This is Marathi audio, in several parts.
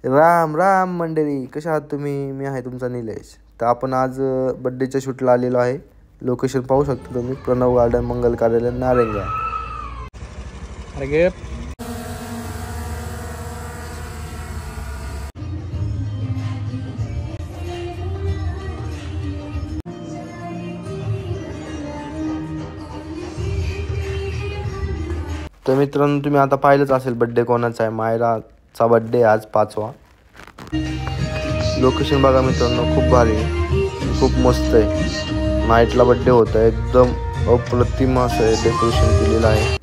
राम राम मंडळी, कशा आहात तुम्ही? मी आहे तुमचा निलेश. तर आपण आज बड्डेच्या शूटला आलेलो आहे. लोकेशन पाहू शकता तुम्ही, प्रणव गार्डन, मंगल कार्यालय, नारेंगा. अरे तर मित्रांनो, तुम्ही आता पाहिलंच असेल बड्डे कोणाचा आहे. मायराचा बड्डे आज 5वा. लोकेशन बघा मित्रांनो, खूप भारी आहे, खूप मस्त आहे. नाईटला बड्डे होत आहे. एकदम अप्रतिम असं डेकोरेशन केलेलं आहे.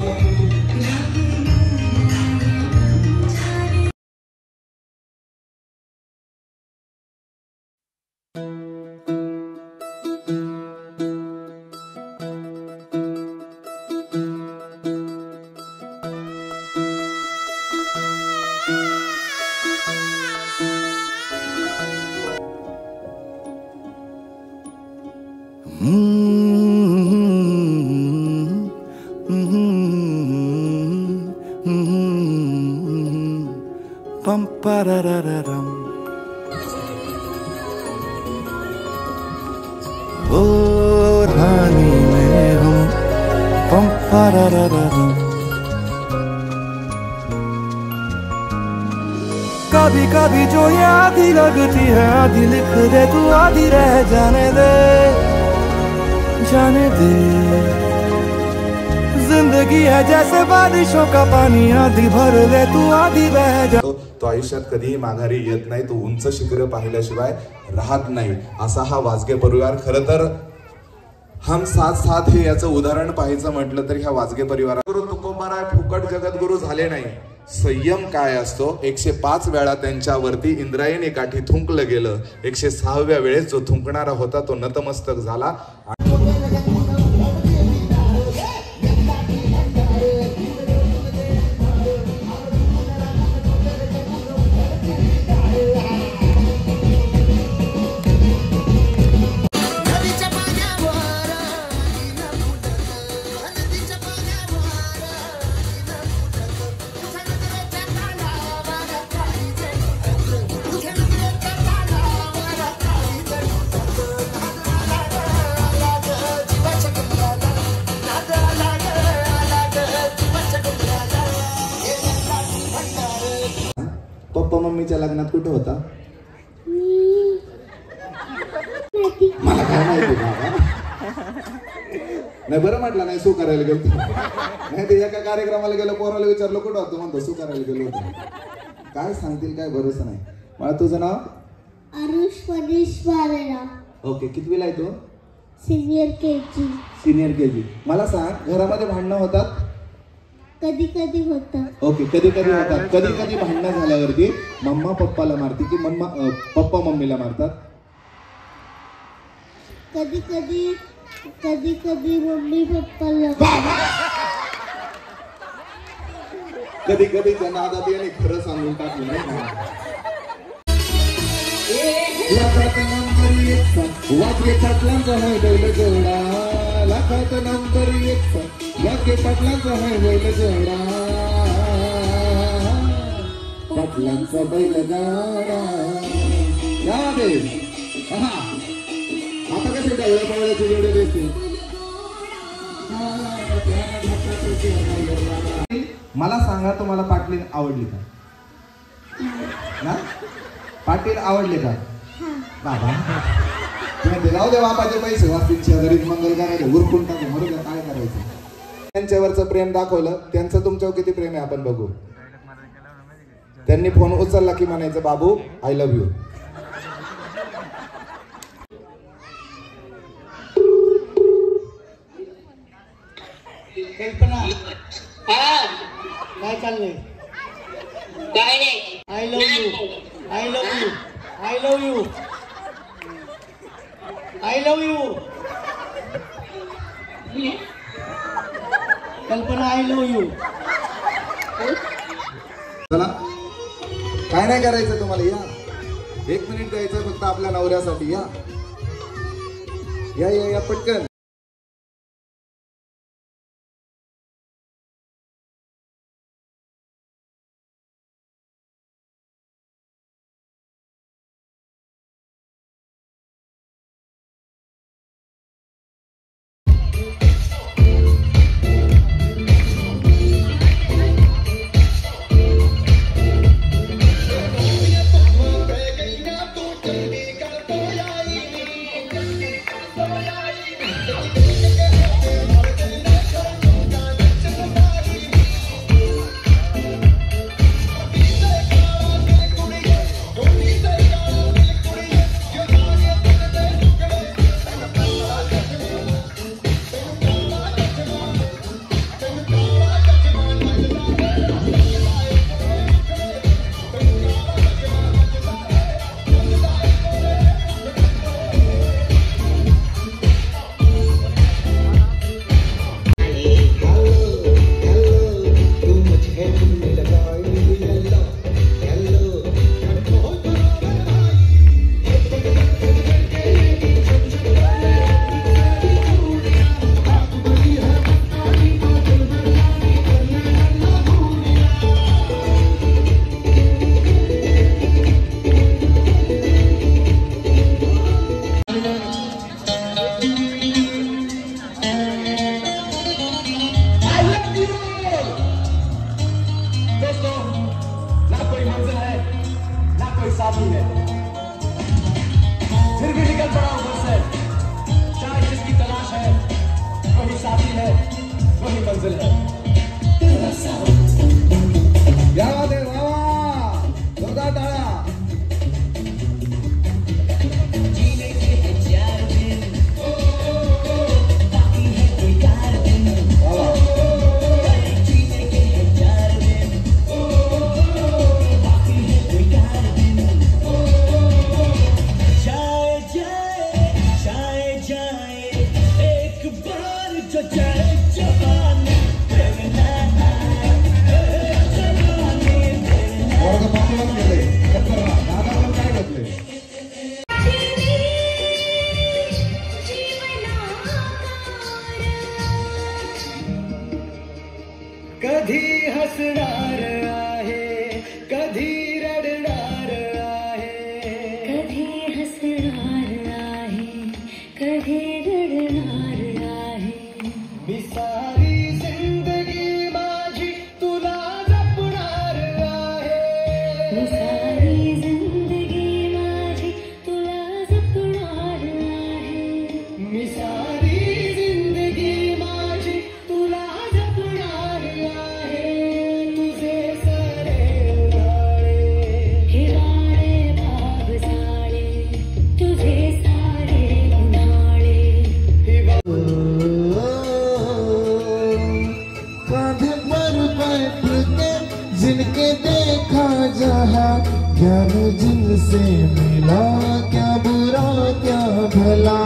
Pam parararam. ओ रानी में हम पम parararam. कभी कभी जो ये आधी लगती है, आधी लिख दे तू, आधी रह जाने दे, जाने दे. जिंदगी है जैसे बारिशों का पानी, आधी भर ले तू, आधी बह जा. तो आयुष्यात कधीही माघारी येत नाही. तो उंच शिखर पाहिल्याशिवाय राहत नाही. असा हा वाजगे परिवार. खरं तर हम साथ साथ हे याचं उदाहरण पाहायचं म्हटलं तर ह्या वाजगे परिवारात तुकोबाराय फुकट जगद्गुरु झाले नाही. संयम काय असतो. 105 वेळा त्यांच्यावरती इंद्रायणी काठी थुंकलं गेलं. 106व्या वेळेस जो थुंकणारा होता तो नतमस्तक झाला. पप्पा मम्मीच्या लग्नात कुठे होता? मला काय माहिती बाबा. नाही बरं म्हटलं नाही, सू करायला गेलो. नाही ते एका कार्यक्रमाला गेलो, पोराला विचारलं कुठं होतं, म्हणतो सू करायला गेलो होतो. काय सांगतील काय भरोसा नाही. मला तुझं नाव? आरुष परेश वारेरा. ओके, कितवीला आहे तू? Senior KG. Senior KG. मला सांग, घरामध्ये भांडणं होतात? कधी कधी होतात. ओके, कधी कधी होतात. कधी कधी भांडणं झाल्यावरती मम्मा पप्पाला मारते की पप्पा मम्मीला मारतात? कधी कधी कधी कधी मम्मी पप्पाला. कधी कधी त्यांना आता त्याने खरं सांगून टाकलं नाही. लाखात नंबर 1 वाजगे पाटलांचा आहे बैल जोडा. लाखात नंबर 1 वाजगे पाटलांचा आहे बैल जोडा. पाटलांचा बैल गाडा. या दे. आता कसे डावळ्या पावळ्याचे जोडे देते. मला सांगा, तुम्हाला पाटील आवडली का? ना पाटील आवडले का? बाबा तुम्ही जाऊ दे, बापाचे पैसे वाचतील, शेजारीत मंगल करायचे, उरकून टाकू, मरू द्या, काय करायचं. त्यांच्यावरचं प्रेम दाखवलं. त्यांचं तुमच्यावर किती प्रेम आहे आपण बघू. त्यांनी फोन उचलला की म्हणायचं, बाबू आय लव्ह यू. कल्पना, काय चाललंय? काय नाही. I love you, I love you, I love you, I love you. कल्पना, आय लव्ह यू. चला, काय नाही करायचं तुम्हाला. या 1 मिनिट द्यायचं फक्त आपल्या नवऱ्यासाठी. या या या पटकन. साथी है, फिर भी निकल पड़ा ऊपर से। चाहे जिसकी तलाश है वही साथी है, वही मंजिल है। क्या बात है, वाह, जोरदार ताड़ा। कधी हसणार आहे, कधी रडणार आहे, कधी हसणार आहे, कधी रडणार आहे। मी सारी जिंदगी माझी तुला जपणार आहे, मी सारी जिंदगी माझी तुला जपणार आहे, मी सारी जिंदगी माझी तुला जपणार आहे। तुझे सारे उराळे हिवाळे पावसाळे, तुझे सारे उन्हाळे। कांधे पर बैठ के जिनके देखा जहाँ, ज्ञान जिनसे मिला, क्या बुरा क्या भला।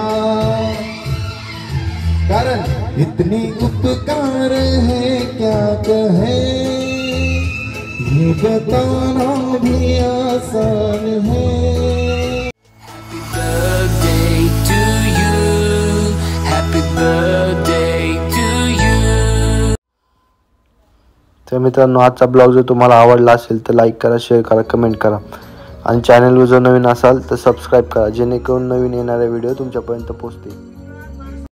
कारण इतनी उपकार है क्या कहे, ये बताना भी आसान है। birthday to you, happy birthday to you. तर मित्रांनो, आजचा ब्लॉग जर तुम्हाला आवडला असेल तर लाईक करा, शेअर करा, कमेंट करा आणि चॅनलवर जर नवीन असाल तर सबस्क्राईब करा, जेणेकरून नवीन येणारे व्हिडिओ तुमच्यापर्यंत पोहोचतील.